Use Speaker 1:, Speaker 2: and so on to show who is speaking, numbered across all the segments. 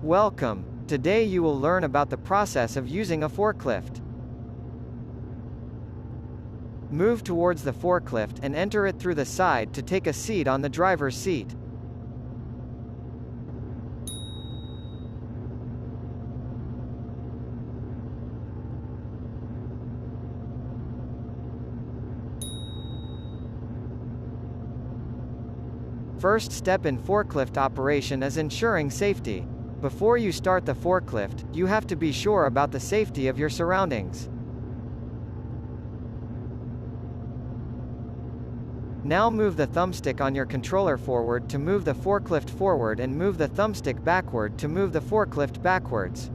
Speaker 1: Welcome. Today you will learn about the process of using a forklift. Move towards the forklift and enter it through the side to take a seat on the driver's seat. First step in forklift operation is ensuring safety. Before you start the forklift, you have to be sure about the safety of your surroundings. Now move the thumbstick on your controller forward to move the forklift forward and move the thumbstick backward to move the forklift backwards.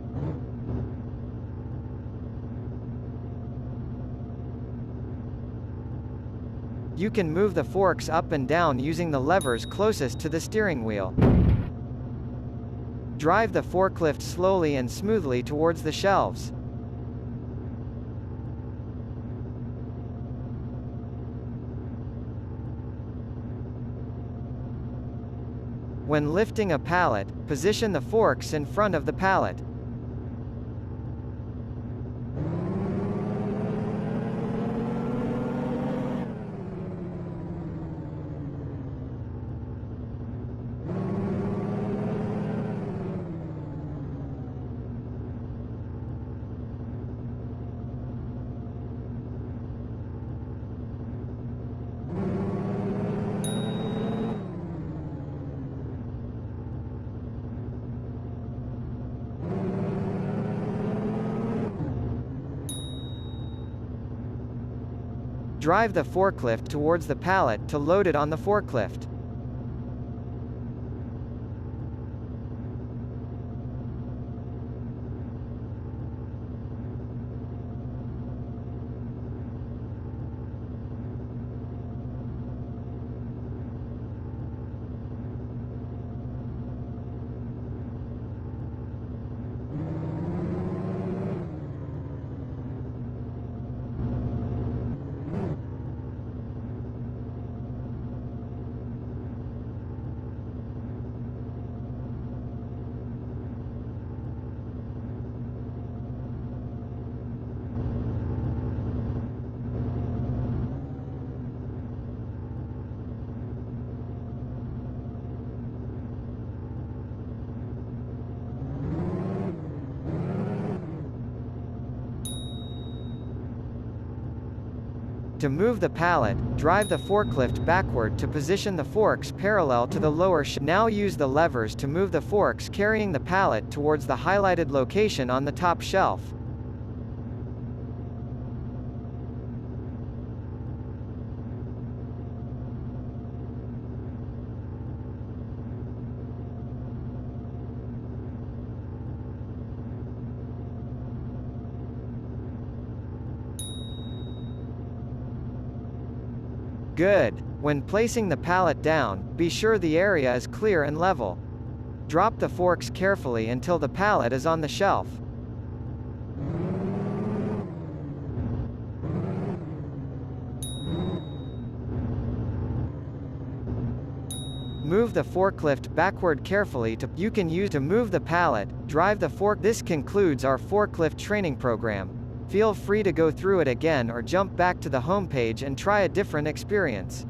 Speaker 1: You can move the forks up and down using the levers closest to the steering wheel. Drive the forklift slowly and smoothly towards the shelves. When lifting a pallet, position the forks in front of the pallet. Drive the forklift towards the pallet to load it on the forklift. To move the pallet, drive the forklift backward to position the forks parallel to the lower shelf. Now use the levers to move the forks carrying the pallet towards the highlighted location on the top shelf. Good. When placing the pallet down, be sure the area is clear and level. Drop the forks carefully until the pallet is on the shelf. Move the forklift backward carefully you can use to move the pallet, drive the fork. This concludes our forklift training program. Feel free to go through it again or jump back to the home page and try a different experience.